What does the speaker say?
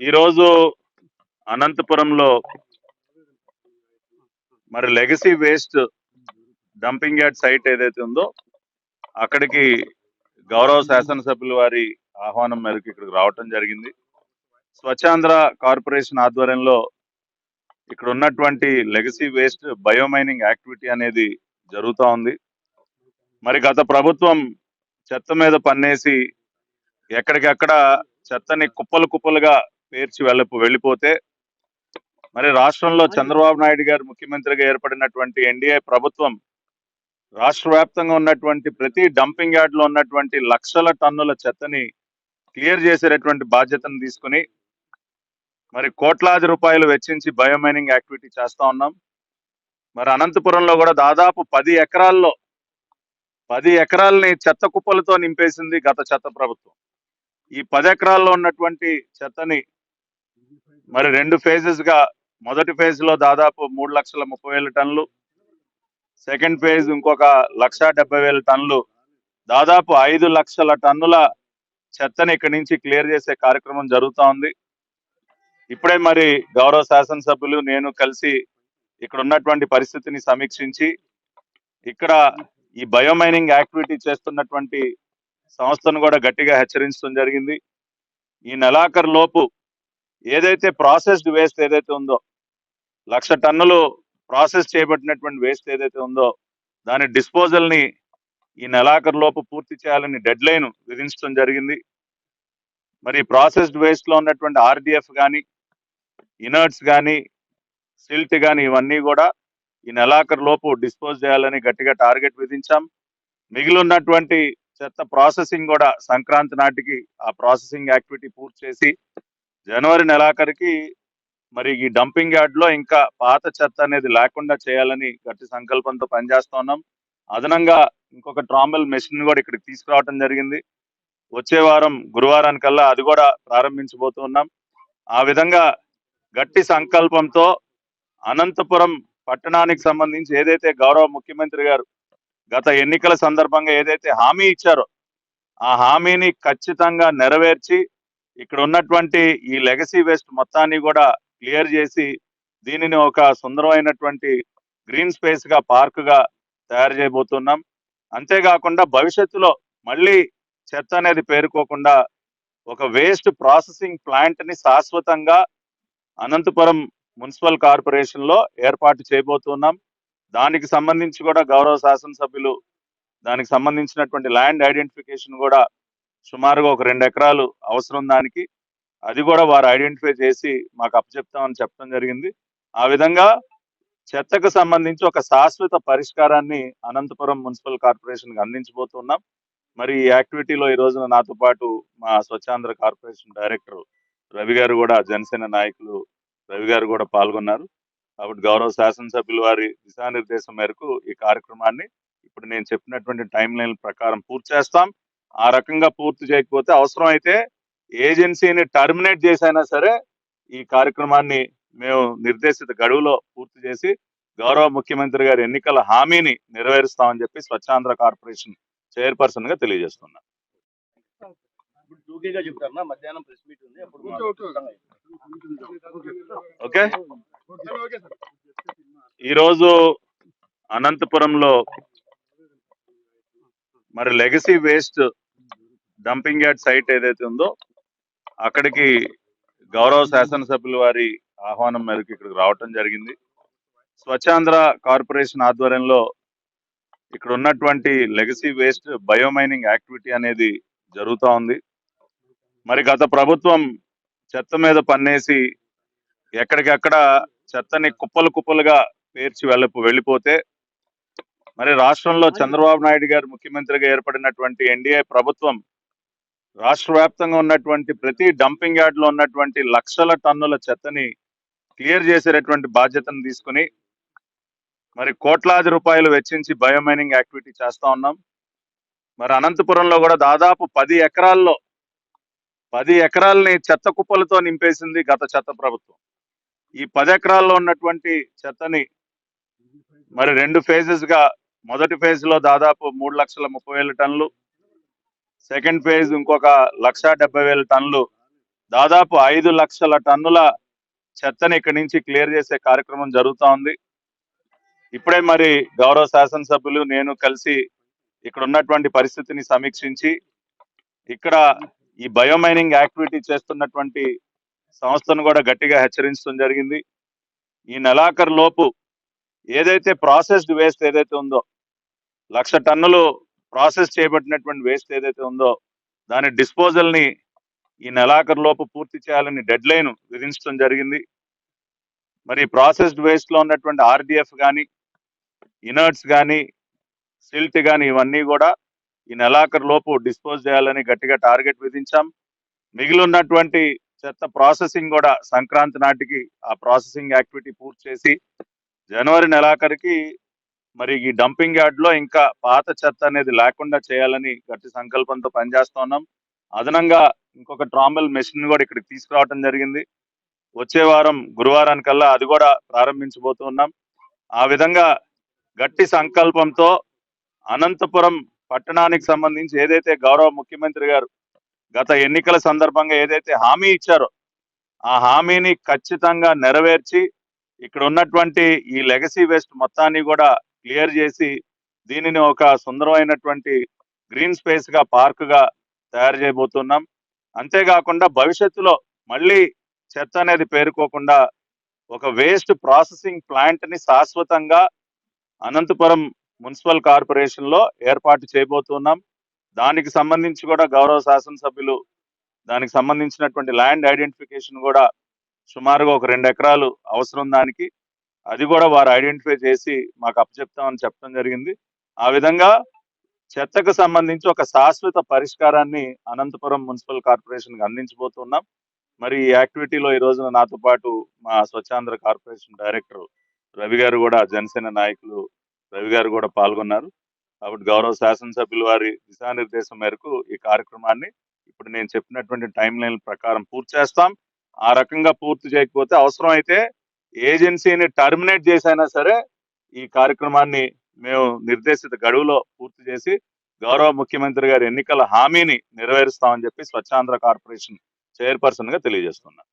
ఈరోజు అనంతపురంలో మరి legacy waste dumping yard site ఏదైతే ఉందో అక్కడికి గౌరవ శాసనసభ్యుల వారి ఆహ్వానం మేరకు ఇక్కడికి రావటం జరిగింది. స్వచ్ఛాంధ్ర కార్పొరేషన్ ఆధ్వర్యంలో ఇక్కడ ఉన్నటువంటి లెగసీ వేస్ట్ బయోమైనింగ్ యాక్టివిటీ అనేది జరుగుతూ ఉంది. మరి గత ప్రభుత్వం చెత్త మీద పన్నేసి ఎక్కడికక్కడ చెత్తని కుప్పలు కుప్పలుగా పేర్చి వెళ్ళిపోతే మరి రాష్ట్రంలో చంద్రబాబు నాయుడు గారు ముఖ్యమంత్రిగా ఏర్పడినటువంటి ఎన్డీఏ ప్రభుత్వం రాష్ట్ర వ్యాప్తంగా ఉన్నటువంటి ప్రతి డంపింగ్ యార్డ్ లో ఉన్నటువంటి లక్షల టన్నుల చెత్తని క్లియర్ చేసేటటువంటి బాధ్యతను తీసుకుని మరి కోట్లాది రూపాయలు వెచ్చించి బయోమైనింగ్ యాక్టివిటీ చేస్తా ఉన్నాం. మరి అనంతపురంలో కూడా దాదాపు 10 ఎకరాలని చెత్త కుప్పలతో నింపేసింది గత చెత్త ప్రభుత్వం. ఈ 10 ఎకరాల్లో ఉన్నటువంటి చెత్తని మరి 2 ఫేజెస్ గా మొదటి ఫేజ్ లో దాదాపు 3,30,000 టన్నులు, సెకండ్ ఫేజ్ ఇంకొక 1,70,000 టన్నులు, దాదాపు 5 లక్షల టన్నుల చెత్తని ఇక్కడి నుంచి క్లియర్ చేసే కార్యక్రమం జరుగుతూ ఉంది. ఇప్పుడే మరి గౌరవ శాసనసభ్యులు నేను కలిసి ఇక్కడ ఉన్నటువంటి పరిస్థితిని సమీక్షించి ఇక్కడ ఈ బయోమైనింగ్ యాక్టివిటీ చేస్తున్నటువంటి సంస్థను కూడా గట్టిగా హెచ్చరించడం జరిగింది. ఈ నెలాఖరు లోపు ఏదైతే ప్రాసెస్డ్ వేస్ట్ ఏదైతే ఉందో 1,00,000 టన్నులు ప్రాసెస్ చేయబడినటువంటి వేస్ట్ ఏదైతే ఉందో దాని డిస్పోజల్ ని ఈ నెలాఖరు లోపు పూర్తి చేయాలని డెడ్ లైన్ విధించడం జరిగింది. మరి ప్రాసెస్డ్ వేస్ట్ లో ఉన్నటువంటి ఆర్డిఎఫ్ కానీ, ఇనర్ట్స్ కానీ, సిల్ట్ కానీ ఇవన్నీ కూడా ఈ నెలాఖరు లోపు డిస్పోజ్ చేయాలని గట్టిగా టార్గెట్ విధించాం. మిగిలి ఉన్నటువంటి చెత్త ప్రాసెసింగ్ కూడా సంక్రాంతి నాటికి ఆ ప్రాసెసింగ్ యాక్టివిటీ పూర్తి చేసి జనవరి నెలాఖరికి మరి ఈ డంపింగ్ యార్డ్ లో ఇంకా పాత చెత్త అనేది లేకుండా చేయాలని గట్టి సంకల్పంతో పనిచేస్తున్నాం. అదనంగా ఇంకొక ట్రాంబెల్ మెషిన్ కూడా ఇక్కడికి తీసుకురావడం జరిగింది. వచ్చే వారం గురువారానికల్లా అది కూడా ప్రారంభించబోతున్నాం. ఆ విధంగా గట్టి సంకల్పంతో అనంతపురం పట్టణానికి సంబంధించి ఏదైతే గౌరవ ముఖ్యమంత్రి గారు గత ఎన్నికల సందర్భంగా ఏదైతే హామీ ఇచ్చారో ఆ హామీని ఖచ్చితంగా నెరవేర్చి ఇక్కడ ఉన్నటువంటి ఈ లెగసీ వేస్ట్ మొత్తాన్ని కూడా క్లియర్ చేసి దీనిని ఒక సుందరమైనటువంటి గ్రీన్ స్పేస్ గా పార్క్ గా తయారు చేయబోతున్నాం. అంతేకాకుండా భవిష్యత్తులో మళ్ళీ చెత్త అనేది పేరుకోకుండా ఒక వేస్ట్ ప్రాసెసింగ్ ప్లాంట్ ని శాశ్వతంగా అనంతపురం మున్సిపల్ కార్పొరేషన్ లో ఏర్పాటు చేయబోతున్నాం. దానికి సంబంధించి కూడా గౌరవ శాసనసభ్యులు దానికి సంబంధించినటువంటి ల్యాండ్ ఐడెంటిఫికేషన్ కూడా సుమారుగా ఒక 2 ఎకరాలు అవసరం దానికి, అది కూడా వారు ఐడెంటిఫై చేసి మాకు అప్పచెప్తామని చెప్పడం జరిగింది. ఆ విధంగా చెత్తకు సంబంధించి ఒక శాశ్వత పరిష్కారాన్ని అనంతపురం మున్సిపల్ కార్పొరేషన్ కి అందించబోతున్నాం. మరి ఈ యాక్టివిటీలో ఈ రోజున నాతో పాటు మా స్వచ్ఛాంధ్ర కార్పొరేషన్ డైరెక్టర్ రవి గారు కూడా, జనసేన నాయకులు రవి గారు కూడా పాల్గొన్నారు. కాబట్టి గౌరవ శాసనసభ్యుల వారి దిశానిర్దేశం మేరకు ఈ కార్యక్రమాన్ని ఇప్పుడు నేను చెప్పినటువంటి టైం లైన్ ప్రకారం పూర్తి చేస్తాం. ఆ రకంగా పూర్తి చేయకపోతే అవసరమైతే ఏజెన్సీని టర్మినేట్ చేసైనా సరే ఈ కార్యక్రమాన్ని మేము నిర్దేశిత గడువులో పూర్తి చేసి గౌరవ ముఖ్యమంత్రి గారి ఎన్నికల హామీని నెరవేరుస్తామని చెప్పి స్వచ్ఛాంధ్ర కార్పొరేషన్ చైర్పర్సన్ గా తెలియజేస్తున్నా. ఓకే, ఈరోజు అనంతపురంలో మరి legacy waste dumping yard site ఏదైతే ఉందో అక్కడికి గౌరవ శాసనసభ్యుల వారి ఆహ్వానం మేరకు ఇక్కడికి రావటం జరిగింది. స్వచ్ఛాంధ్ర కార్పొరేషన్ ఆధ్వర్యంలో ఇక్కడ ఉన్నటువంటి లెగసీ వేస్ట్ బయోమైనింగ్ యాక్టివిటీ అనేది జరుగుతూ ఉంది. మరి గత ప్రభుత్వం చెత్త మీద పన్నేసి ఎక్కడికక్కడ చెత్తని కుప్పలు కుప్పలుగా పేర్చి వెళ్ళిపోతే మరి రాష్ట్రంలో చంద్రబాబు నాయుడు గారు ముఖ్యమంత్రిగా ఏర్పడినటువంటి ఎన్డీఏ ప్రభుత్వం రాష్ట్ర వ్యాప్తంగా ఉన్నటువంటి ప్రతి డంపింగ్ యార్డ్ లో ఉన్నటువంటి లక్షల టన్నుల చెత్తని క్లియర్ చేసేటటువంటి బాధ్యతను తీసుకుని మరి కోట్లాది రూపాయలు వెచ్చించి బయోమైనింగ్ యాక్టివిటీ చేస్తా ఉన్నాం. మరి అనంతపురంలో కూడా దాదాపు 10 ఎకరాలని చెత్త కుప్పలతో నింపేసింది గత చెత్త ప్రభుత్వం. ఈ 10 ఎకరాల్లో ఉన్నటువంటి చెత్తని మరి 2 ఫేజెస్ గా మొదటి ఫేజ్ లో దాదాపు 3,30,000 టన్నులు, సెకండ్ ఫేజ్ ఇంకొక 1,70,000 టన్నులు, దాదాపు 5 లక్షల టన్నుల చెత్తని ఇక్కడి నుంచి క్లియర్ చేసే కార్యక్రమం జరుగుతా ఉంది. ఇప్పుడే మరి గౌరవ శాసనసభ్యులు నేను కలిసి ఇక్కడ ఉన్నటువంటి పరిస్థితిని సమీక్షించి ఇక్కడ ఈ బయోమైనింగ్ యాక్టివిటీ చేస్తున్నటువంటి సంస్థను కూడా గట్టిగా హెచ్చరించడం జరిగింది. ఈ నెలాఖరు లోపు ఏదైతే ప్రాసెస్డ్ వేస్ట్ ఏదైతే ఉందో 1,00,000 టన్నులు ప్రాసెస్ చేయబడినటువంటి వేస్ట్ ఏదైతే ఉందో దాని డిస్పోజల్ ని ఈ నెలాఖరు లోపు పూర్తి చేయాలని డెడ్ లైన్ విధించడం జరిగింది. మరి ప్రాసెస్డ్ వేస్ట్ లో ఉన్నటువంటి ఆర్డిఎఫ్ కానీ ఇనర్ట్స్ కానీ సిల్ట్ కానీ ఇవన్నీ కూడా ఈ నెలాఖరు లోపు డిస్పోజ్ చేయాలని గట్టిగా టార్గెట్ విధించాం. మిగిలి ఉన్నటువంటి చెత్త ప్రాసెసింగ్ కూడా సంక్రాంతి నాటికి ఆ ప్రాసెసింగ్ యాక్టివిటీ పూర్తి చేసి జనవరి నెలాఖరికి మరి ఈ డంపింగ్ యార్డ్ లో ఇంకా పాత చెత్త అనేది లేకుండా చేయాలని గట్టి సంకల్పంతో పనిచేస్తున్నాం. అదనంగా ఇంకొక ట్రాంబెల్ మెషిన్ కూడా ఇక్కడికి తీసుకురావడం జరిగింది. వచ్చే వారం గురువారానికల్లా అది కూడా ప్రారంభించబోతున్నాం. ఆ విధంగా గట్టి సంకల్పంతో అనంతపురం పట్టణానికి సంబంధించి ఏదైతే గౌరవ ముఖ్యమంత్రి గారు గత ఎన్నికల సందర్భంగా ఏదైతే హామీ ఇచ్చారో ఆ హామీని ఖచ్చితంగా నెరవేర్చి ఇక్కడ ఉన్నటువంటి ఈ లెగసీ వేస్ట్ మొత్తాన్ని కూడా క్లియర్ చేసి దీనిని ఒక సుందరమైనటువంటి గ్రీన్ స్పేస్ గా పార్క్ గా తయారు చేయబోతున్నాం. అంతేకాకుండా భవిష్యత్తులో మళ్ళీ చెత్త అనేది పేరుకోకుండా ఒక వేస్ట్ ప్రాసెసింగ్ ప్లాంట్ ని శాశ్వతంగా అనంతపురం మున్సిపల్ కార్పొరేషన్ లో ఏర్పాటు చేయబోతున్నాం. దానికి సంబంధించి కూడా గౌరవ శాసనసభ్యులు దానికి సంబంధించినటువంటి ల్యాండ్ ఐడెంటిఫికేషన్ కూడా సుమారుగా ఒక 2 ఎకరాలు అవసరం దానికి, అది కూడా వారు ఐడెంటిఫై చేసి మాకు అప్పచెప్తామని చెప్పడం జరిగింది. ఆ విధంగా చెత్తకు సంబంధించి ఒక శాశ్వత పరిష్కారాన్ని అనంతపురం మున్సిపల్ కార్పొరేషన్ అందించబోతున్నాం. మరి ఈ యాక్టివిటీలో ఈ రోజున నాతో పాటు మా స్వచ్ఛాంధ్ర కార్పొరేషన్ డైరెక్టర్ రవి గారు కూడా, జనసేన నాయకులు రవి గారు కూడా పాల్గొన్నారు. కాబట్టి గౌరవ శాసనసభ్యుల వారి దిశానిర్దేశం మేరకు ఈ కార్యక్రమాన్ని ఇప్పుడు నేను చెప్పినటువంటి టైం లైన్ ప్రకారం పూర్తి చేస్తాం. ఆ రకంగా పూర్తి చేయకపోతే అవసరమైతే ఏజెన్సీని టర్మినేట్ చేసైనా సరే ఈ కార్యక్రమాన్ని మేము నిర్దేశిత గడువులో పూర్తి చేసి గౌరవ ముఖ్యమంత్రి గారి ఎన్నికల హామీని నెరవేరుస్తామని చెప్పి స్వచ్ఛాంధ్ర కార్పొరేషన్ చైర్పర్సన్ గా తెలియజేస్తున్నాను.